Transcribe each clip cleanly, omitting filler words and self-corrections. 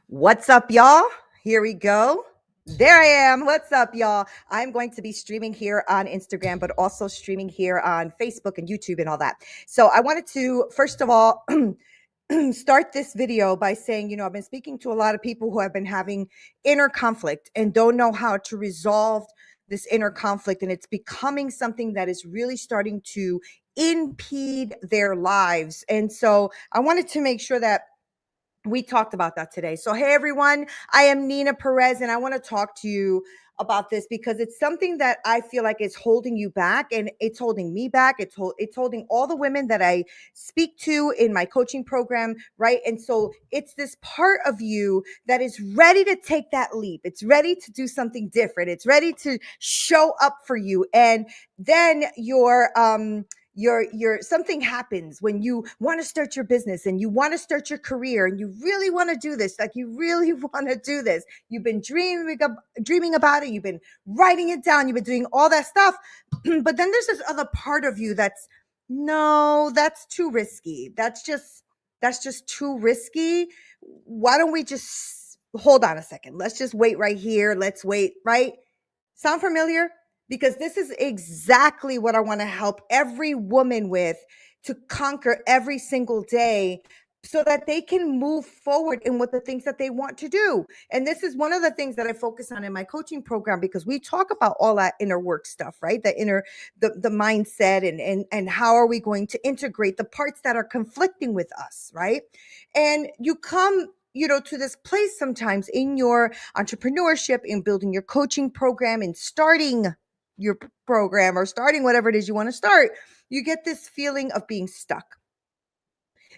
What's up, y'all? Here we go. There I am. What's up, y'all? I'm going to be streaming here on Instagram, but also streaming here on Facebook and YouTube and all that. So I wanted to, first of all, start this video by saying, I've been speaking to a lot of people who have been having inner conflict and don't know how to resolve this inner conflict. And it's becoming something that is really starting to impede their lives. And so I wanted to make sure that we talked about that today. So, hey, everyone, I am Neena Perez, and I want to talk to you about this because it's something that I feel like is holding you back, and it's holding me back. It's holding all the women that I speak to in my coaching program, right? And so it's this part of you that is ready to take that leap. It's ready to do something different. It's ready to show up for you. And then your something happens when you want to start your business and you want to start your career and you really want to do this, like you really want to do this. You've been dreaming about it, you've been writing it down, you've been doing all that stuff. But then there's this other part of you that's, no, that's too risky. That's just too risky. Why don't we just hold on a second? Let's just wait right here. Let's wait, right? Sound familiar? Because this is exactly what I want to help every woman with, to conquer every single day so that they can move forward in what the things that they want to do. And this is one of the things that I focus on in my coaching program, because we talk about all that inner work stuff, right? The mindset and how are we going to integrate the parts that are conflicting with us, right? And you come to this place sometimes in your entrepreneurship, in building your coaching program and starting your program or starting whatever it is you want to start, you get this feeling of being stuck.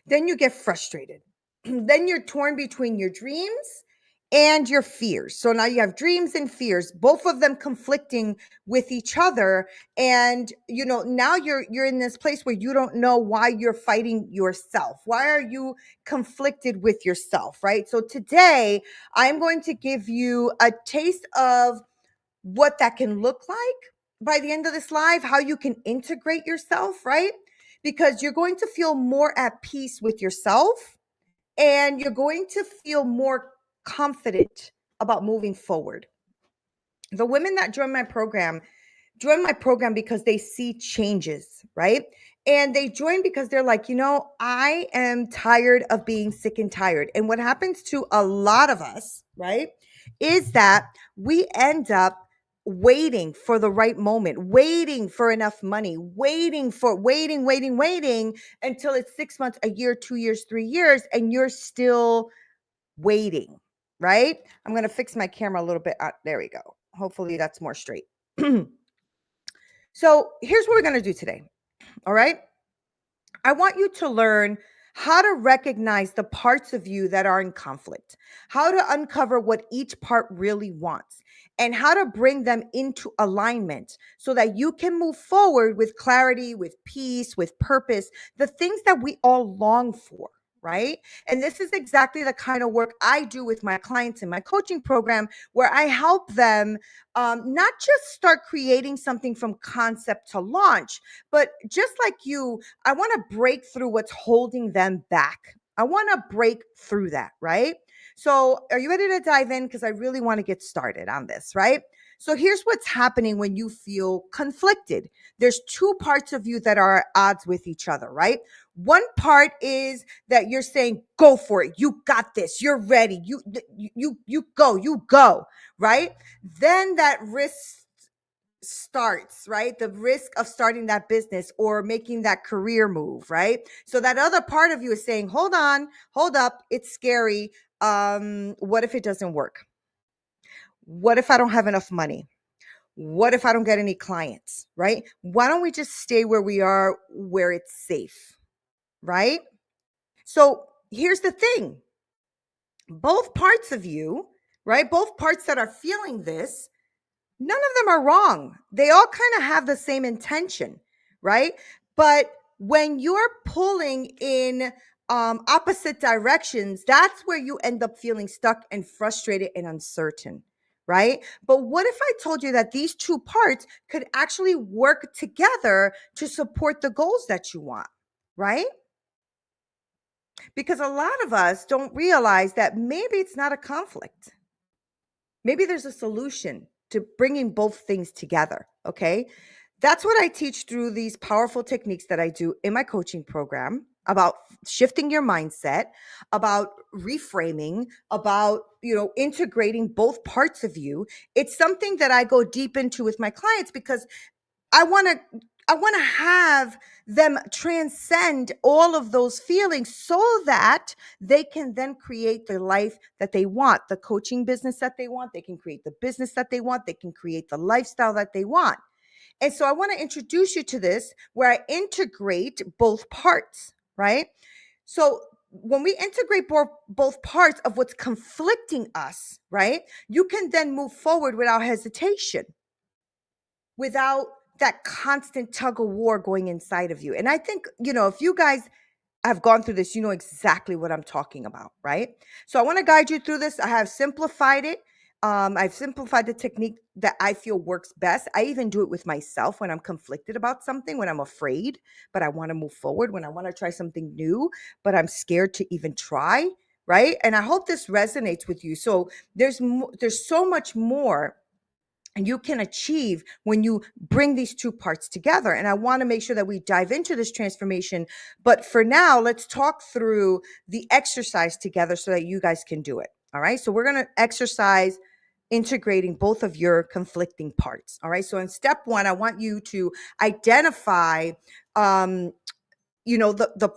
Then you get frustrated. Then you're torn between your dreams and your fears. So now you have dreams and fears, both of them conflicting with each other. And now you're in this place where you don't know why you're fighting yourself. Why are you conflicted with yourself, right? So today I'm going to give you a taste of what that can look like by the end of this live, how you can integrate yourself, right? Because you're going to feel more at peace with yourself and you're going to feel more confident about moving forward. The women that join my program because they see changes, right? And they join because they're like, I am tired of being sick and tired. And what happens to a lot of us, right, is that we end up waiting for the right moment, waiting for enough money, waiting until it's 6 months, a year, 2 years, 3 years, and you're still waiting, right? I'm going to fix my camera a little bit. There we go. Hopefully that's more straight. So here's what we're going to do today. All right. I want you to learn how to recognize the parts of you that are in conflict, how to uncover what each part really wants, and how to bring them into alignment so that you can move forward with clarity, with peace, with purpose, the things that we all long for. Right. And this is exactly the kind of work I do with my clients in my coaching program, where I help them not just start creating something from concept to launch, but just like you, I want to break through what's holding them back. I want to break through that, right? So, are you ready to dive in? Because I really want to get started on this, right? So, here's what's happening when you feel conflicted. There's two parts of you that are at odds with each other, right? One part is that you're saying, "Go for it. You got this. You're ready. You go," right? Then that risk starts, right? The risk of starting that business or making that career move, right? So that other part of you is saying, hold on, hold up, it's scary. What if it doesn't work? What if I don't have enough money? What if I don't get any clients, right? Why don't we just stay where we are, where it's safe, right? So here's the thing. Both parts of you, right? Both parts that are feeling this, none of them are wrong. They all kind of have the same intention, right? But when you're pulling in opposite directions, that's where you end up feeling stuck and frustrated and uncertain, right? But what if I told you that these two parts could actually work together to support the goals that you want, right? Because a lot of us don't realize that maybe it's not a conflict. Maybe there's a solution to bringing both things together. Okay. That's what I teach through these powerful techniques that I do in my coaching program about shifting your mindset, about reframing, about, integrating both parts of you. It's something that I go deep into with my clients because I want to I want to have them transcend all of those feelings so that they can then create the life that they want, the coaching business that they want, they can create the business that they want, they can create the lifestyle that they want. And so I want to introduce you to this where I integrate both parts, right? So when we integrate both parts of what's conflicting us, right? You can then move forward without hesitation, without that constant tug of war going inside of you. And I think, if you guys have gone through this, you know exactly what I'm talking about, right? So I want to guide you through this. I have simplified it. I've simplified the technique that I feel works best. I even do it with myself when I'm conflicted about something, when I'm afraid, but I want to move forward, when I want to try something new, but I'm scared to even try, right? And I hope this resonates with you. So there's so much more and you can achieve when you bring these two parts together. And I want to make sure that we dive into this transformation. But for now, let's talk through the exercise together so that you guys can do it. All right. So we're going to exercise integrating both of your conflicting parts. All right. So in step one, I want you to identify, the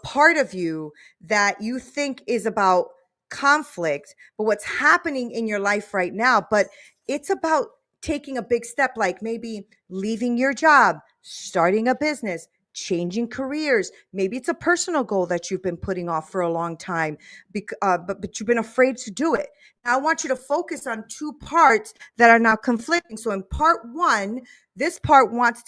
part of you that you think is about conflict, but what's happening in your life right now. But it's about taking a big step, like maybe leaving your job, starting a business, changing careers. Maybe it's a personal goal that you've been putting off for a long time, but you've been afraid to do it. Now, I want you to focus on two parts that are now conflicting. So in part one, this part wants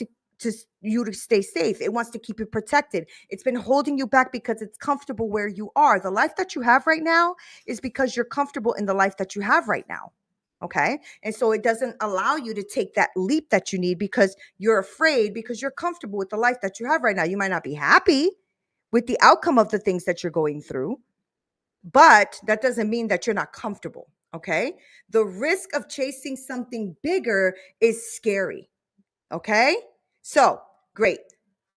you to stay safe. It wants to keep you protected. It's been holding you back because it's comfortable where you are. The life that you have right now is because you're comfortable in the life that you have right now. Okay. And so it doesn't allow you to take that leap that you need because you're afraid, because you're comfortable with the life that you have right now. You might not be happy with the outcome of the things that you're going through, but that doesn't mean that you're not comfortable. Okay. The risk of chasing something bigger is scary. Okay. So great.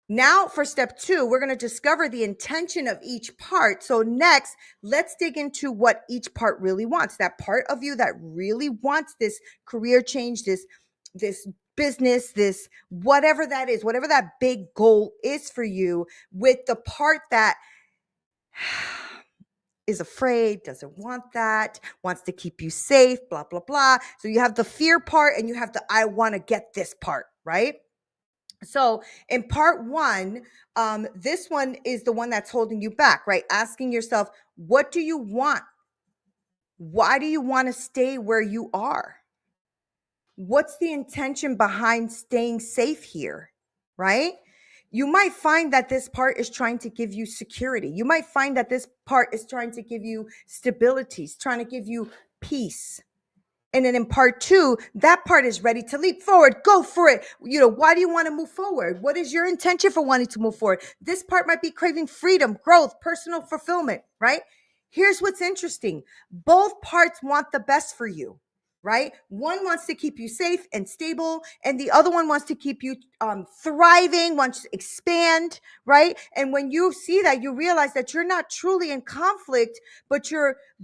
Now for step two, we're going to discover the intention of each part. So next, let's dig into what each part really wants. That part of you that really wants this career change, this business, this whatever that is, whatever that big goal is for you, with the part that is afraid, doesn't want that, wants to keep you safe, blah, blah, blah. So you have the fear part and you have the I want to get this part, right? So in part one, this one is the one that's holding you back, right? Asking yourself, what do you want? Why do you want to stay where you are? What's the intention behind staying safe here, right? You might find that this part is trying to give you security. You might find that this part is trying to give you stability, it's trying to give you peace. And then in part two, that part is ready to leap forward. Go for it. Why do you want to move forward? What is your intention for wanting to move forward? This part might be craving freedom, growth, personal fulfillment, right? Here's what's interesting. Both parts want the best for you, right? One wants to keep you safe and stable, and the other one wants to keep you thriving, wants to expand, right? And when you see that, you realize that you're not truly in conflict, but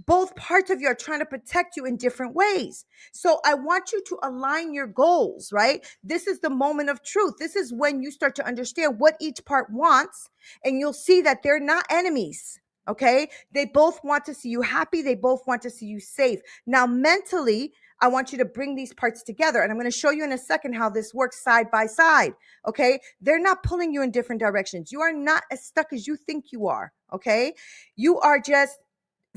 both parts of you are trying to protect you in different ways. So I want you to align your goals, right? This is the moment of truth. This is when you start to understand what each part wants, and you'll see that they're not enemies. Okay. They both want to see you happy. They both want to see you safe. Now, mentally, I want you to bring these parts together. And I'm going to show you in a second how this works side by side. Okay. They're not pulling you in different directions. You are not as stuck as you think you are. Okay. You are just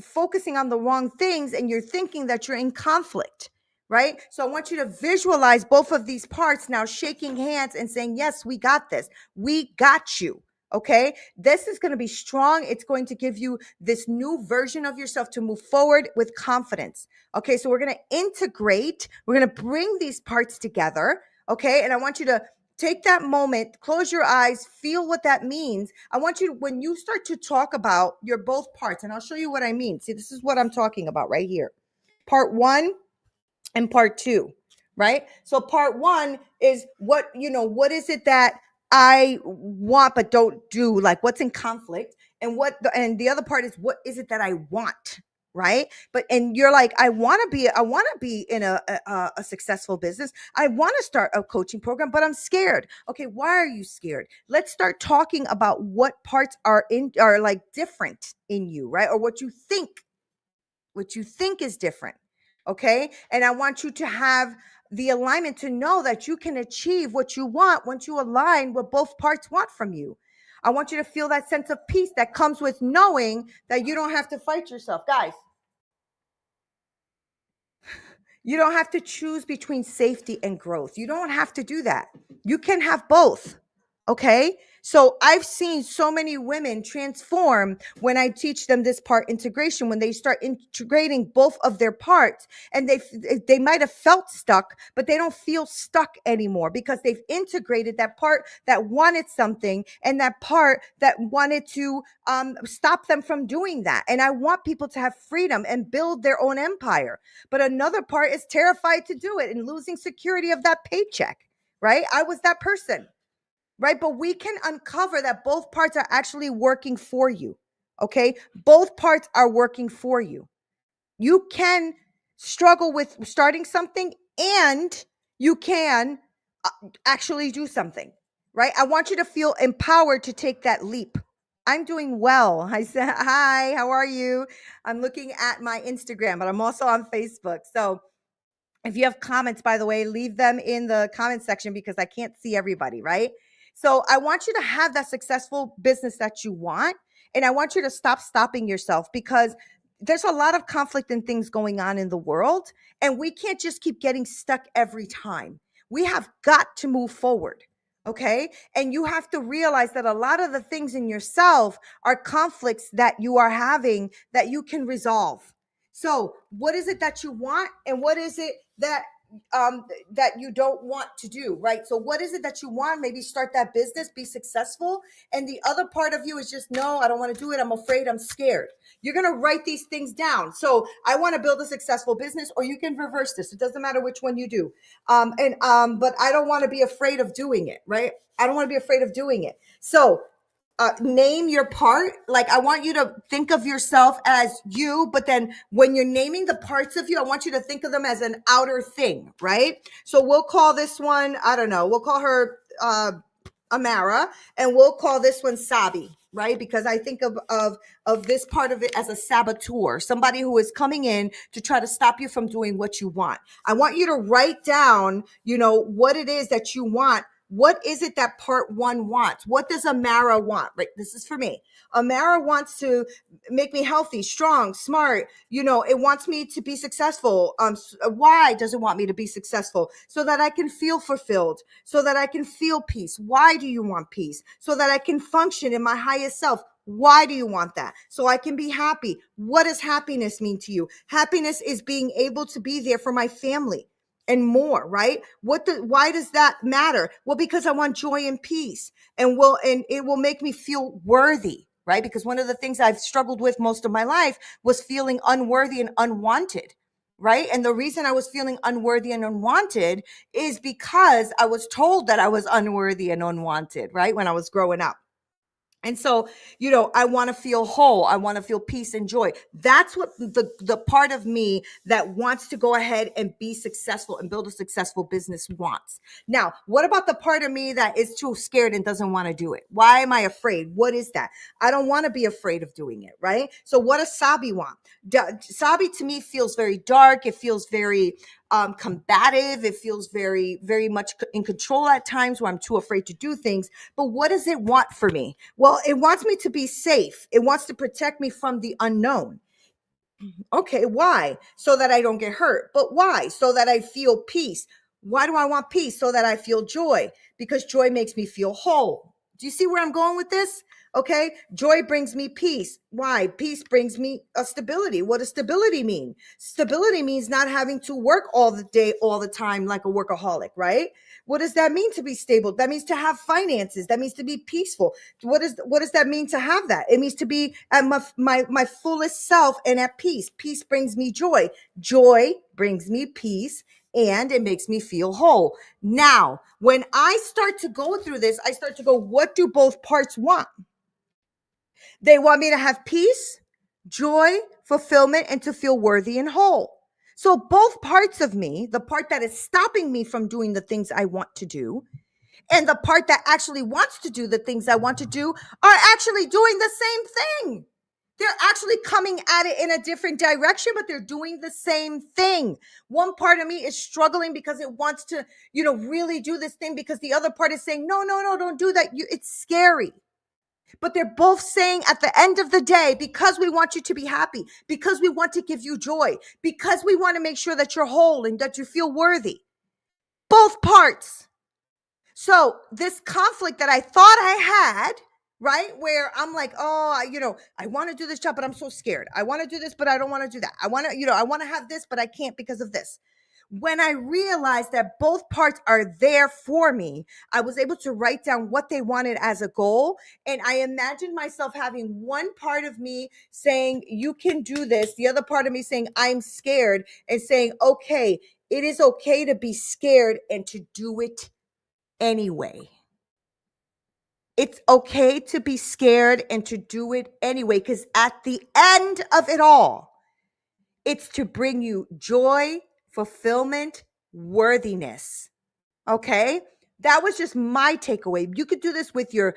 focusing on the wrong things and you're thinking that you're in conflict. Right. So I want you to visualize both of these parts now shaking hands and saying, yes, we got this. We got you. Okay. This is going to be strong. It's going to give you this new version of yourself to move forward with confidence. Okay. So we're going to integrate, we're going to bring these parts together. Okay. And I want you to take that moment, close your eyes, feel what that means. I want you to, when you start to talk about your both parts, and I'll show you what I mean. See, this is what I'm talking about right here. Part one and part two, right? So part one is what, what is it that I want but don't do? Like what's in conflict? And the other part is what is it that I want? Right. And you're like, I want to be in a successful business. I want to start a coaching program, but I'm scared. Okay. Why are you scared? Let's start talking about what parts are like different in you, right? Or what you think is different. Okay. And I want you to have the alignment to know that you can achieve what you want once you align what both parts want from you. I want you to feel that sense of peace that comes with knowing that you don't have to fight yourself. Guys, you don't have to choose between safety and growth. You don't have to do that. You can have both. Okay. So I've seen so many women transform when I teach them this part integration, when they start integrating both of their parts, and they might have felt stuck, but they don't feel stuck anymore because they've integrated that part that wanted something and that part that wanted to stop them from doing that. And I want people to have freedom and build their own empire. But another part is terrified to do it and losing security of that paycheck, right? I was that person. Right. But we can uncover that both parts are actually working for you. Okay. Both parts are working for you. You can struggle with starting something and you can actually do something. Right. I want you to feel empowered to take that leap. I'm doing well. I said, hi, how are you? I'm looking at my Instagram, but I'm also on Facebook. So if you have comments, by the way, leave them in the comment section because I can't see everybody, right? So I want you to have that successful business that you want. And I want you to stop stopping yourself because there's a lot of conflict and things going on in the world. And we can't just keep getting stuck every time. We have got to move forward. Okay. And you have to realize that a lot of the things in yourself are conflicts that you are having that you can resolve. So what is it that you want? And what is it that that you don't want to do, right? So what is it that you want? Maybe start that business, be successful. And the other part of you is just, no, I don't want to do it. I'm afraid, I'm scared. You're going to write these things down. So I want to build a successful business, or you can reverse this. It doesn't matter which one you do. But I don't want to be afraid of doing it, right? I don't want to be afraid of doing it. So name your part. Like I want you to think of yourself as you, but then when you're naming the parts of you, I want you to think of them as an outer thing, right? So we'll call this one, I don't know, we'll call her Amara, and we'll call this one Sabi, right? Because I think of this part of it as a saboteur, somebody who is coming in to try to stop you from doing what you want. I want you to write down, what it is that you want. What is it that part one wants? What does Amara want? Right? This is for me. Amara wants to make me healthy, strong, smart. It wants me to be successful. Why does it want me to be successful? So that I can feel fulfilled, so that I can feel peace. Why do you want peace? So that I can function in my highest self. Why do you want that? So I can be happy. What does happiness mean to you? Happiness is being able to be there for my family and more, right? Why does that matter? Well, because I want joy and peace, and it will make me feel worthy, right? Because one of the things I've struggled with most of my life was feeling unworthy and unwanted, right? And the reason I was feeling unworthy and unwanted is because I was told that I was unworthy and unwanted, right? When I was growing up. And so, I want to feel whole. I want to feel peace and joy. That's what the part of me that wants to go ahead and be successful and build a successful business wants. Now, what about the part of me that is too scared and doesn't want to do it? Why am I afraid? What is that? I don't want to be afraid of doing it, right? So what does Sabi want? Sabi to me feels very dark. It feels very combative. It feels very, very much in control at times where I'm too afraid to do things. But what does it want for me? Well, it wants me to be safe. It wants to protect me from the unknown. Okay, why? So that I don't get hurt. But why? So that I feel peace. Why do I want peace? So that I feel joy, because joy makes me feel whole. Do you see where I'm going with this? Okay. Joy brings me peace. Why? Peace brings me a stability. What does stability mean? Stability means not having to work all the day, all the time, like a workaholic, right? What does that mean to be stable? That means to have finances. That means to be peaceful. What does that mean to have that? It means to be at my fullest self and at peace. Peace brings me joy. Joy brings me peace, and it makes me feel whole. Now, when I start to go through this, I start to go, what do both parts want? They want me to have peace, joy, fulfillment, and to feel worthy and whole. So both parts of me, the part that is stopping me from doing the things I want to do, and the part that actually wants to do the things I want to do, are actually doing the same thing. They're actually coming at it in a different direction, but they're doing the same thing. One part of me is struggling because it wants to, really do this thing, because the other part is saying, no, no, no, don't do that. It's scary. But they're both saying at the end of the day, because we want you to be happy, because we want to give you joy, because we want to make sure that you're whole and that you feel worthy. Both parts. So this conflict that I thought I had, right, where I'm like, oh, I want to do this job, but I'm so scared. I want to do this, but I don't want to do that. I want to have this, but I can't because of this. When I realized that both parts are there for me, I was able to write down what they wanted as a goal. And I imagined myself having one part of me saying, you can do this. The other part of me saying, I'm scared, and saying, okay, it is okay to be scared and to do it anyway. It's okay to be scared and to do it anyway, because at the end of it all, it's to bring you joy, fulfillment, worthiness. Okay? That was just my takeaway. You could do this with your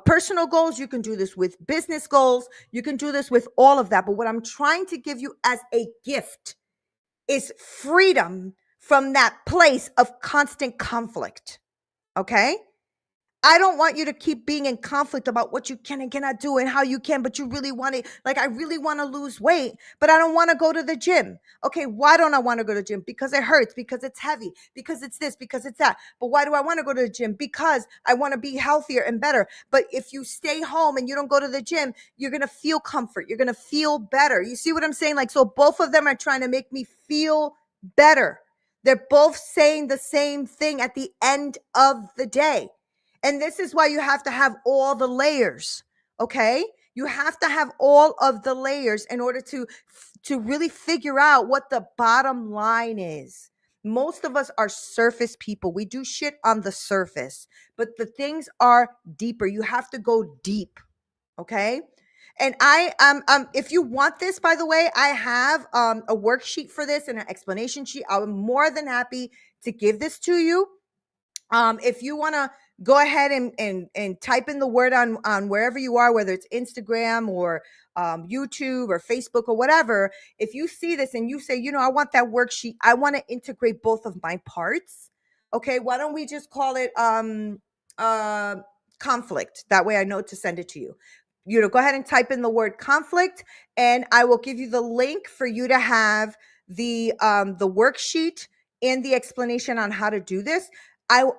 personal goals. You can do this with business goals. You can do this with all of that. But what I'm trying to give you as a gift is freedom from that place of constant conflict. Okay? I don't want you to keep being in conflict about what you can and cannot do and how you can, but you really want it. Like, I really want to lose weight, but I don't want to go to the gym. Okay, why don't I want to go to the gym? Because it hurts, because it's heavy, because it's this, because it's that. But why do I want to go to the gym? Because I want to be healthier and better. But if you stay home and you don't go to the gym, you're going to feel comfort. You're going to feel better. You see what I'm saying? Like, so both of them are trying to make me feel better. They're both saying the same thing at the end of the day. And this is why you have to have all the layers, okay? You have to have all of the layers in order to really figure out what the bottom line is. Most of us are surface people. We do shit on the surface, but the things are deeper. You have to go deep, okay? And if you want this, by the way, I have a worksheet for this and an explanation sheet. I'm more than happy to give this to you. If you want to go ahead and type in the word on wherever you are, whether it's Instagram or YouTube or Facebook or whatever. If you see this and you say, I want that worksheet, I want to integrate both of my parts. Okay, why don't we just call it conflict? That way I know to send it to you. Go ahead and type in the word conflict, and I will give you the link for you to have the worksheet and the explanation on how to do this.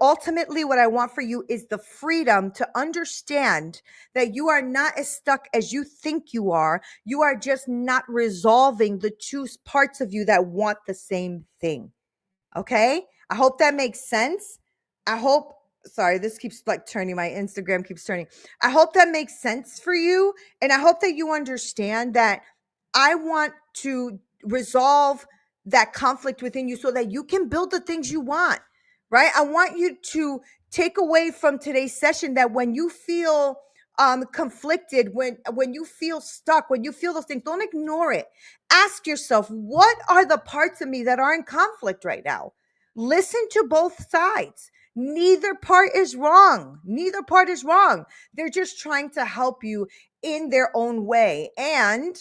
Ultimately, what I want for you is the freedom to understand that you are not as stuck as you think you are. You are just not resolving the two parts of you that want the same thing. Okay? I hope that makes sense. Sorry, this keeps turning. My Instagram keeps turning. I hope that makes sense for you. And I hope that you understand that I want to resolve that conflict within you so that you can build the things you want. Right? I want you to take away from today's session that when you feel conflicted, when you feel stuck, when you feel those things, don't ignore it. Ask yourself, what are the parts of me that are in conflict right now? Listen to both sides. Neither part is wrong. Neither part is wrong. They're just trying to help you in their own way. And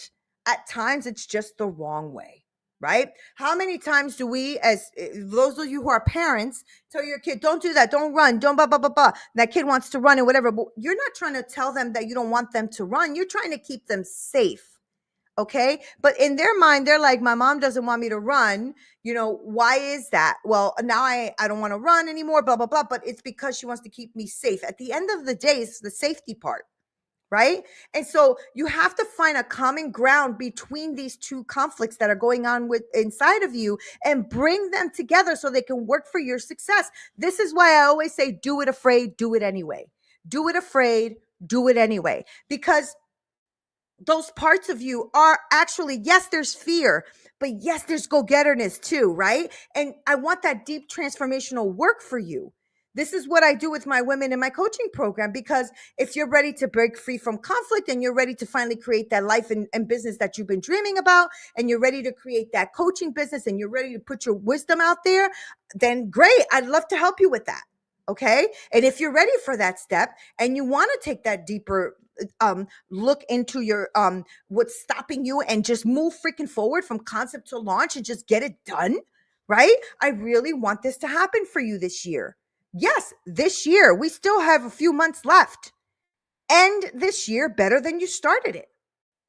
at times it's just the wrong way. Right? How many times do we, as those of you who are parents, tell your kid, don't do that, don't run, don't blah, blah, blah, blah. That kid wants to run and whatever, but you're not trying to tell them that you don't want them to run. You're trying to keep them safe. Okay? But in their mind, they're like, my mom doesn't want me to run. Why is that? Well, now I don't want to run anymore, blah, blah, blah. But it's because she wants to keep me safe. At the end of the day, it's the safety part. right? And so you have to find a common ground between these two conflicts that are going on with inside of you and bring them together so they can work for your success. This is why I always say, do it afraid, do it anyway. Do it afraid, do it anyway. Because those parts of you are actually, yes, there's fear, but yes, there's go-getterness too, right? And I want that deep transformational work for you. This is what I do with my women in my coaching program, because if you're ready to break free from conflict and you're ready to finally create that life and business that you've been dreaming about, and you're ready to create that coaching business and you're ready to put your wisdom out there, then great. I'd love to help you with that. Okay. And if you're ready for that step and you want to take that deeper look into your what's stopping you and just move freaking forward from concept to launch and just get it done, right? I really want this to happen for you this year. Yes, this year. We still have a few months left. End this year better than you started it.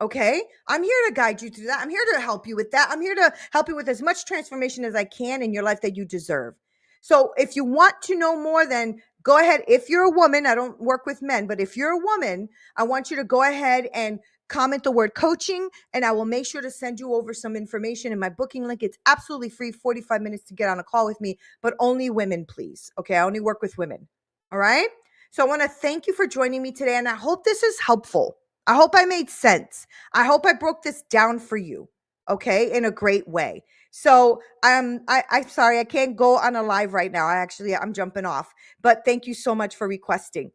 Okay. I'm here to guide you through that. I'm here to help you with that. I'm here to help you with as much transformation as I can in your life that you deserve. So if you want to know more, then go ahead. If you're a woman, I don't work with men, but if you're a woman, I want you to go ahead and comment the word coaching, and I will make sure to send you over some information in my booking link. It's absolutely free, 45 minutes to get on a call with me, but only women, please. Okay. I only work with women. All right. So I want to thank you for joining me today, and I hope this is helpful. I hope I made sense. I hope I broke this down for you, okay, in a great way. So I'm sorry I can't go on a live right now. I'm jumping off, but thank you so much for requesting.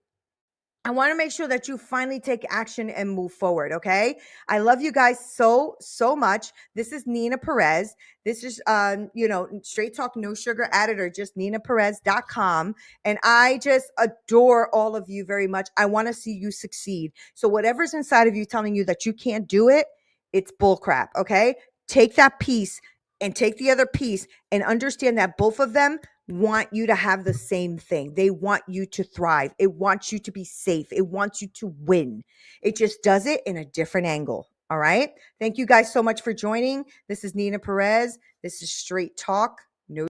I want to make sure that you finally take action and move forward. Okay. I love you guys so, so much. This is Neena Perez. This is, straight talk, no sugar added, or just NeenaPerez.com. And I just adore all of you very much. I want to see you succeed. So whatever's inside of you telling you that you can't do it, it's bullcrap. Okay. Take that piece and take the other piece and understand that both of them want you to have the same thing. They want you to thrive. It wants you to be safe. It wants you to win. It just does it in a different angle. All right. Thank you guys so much for joining. This is Neena Perez. This is Straight Talk. No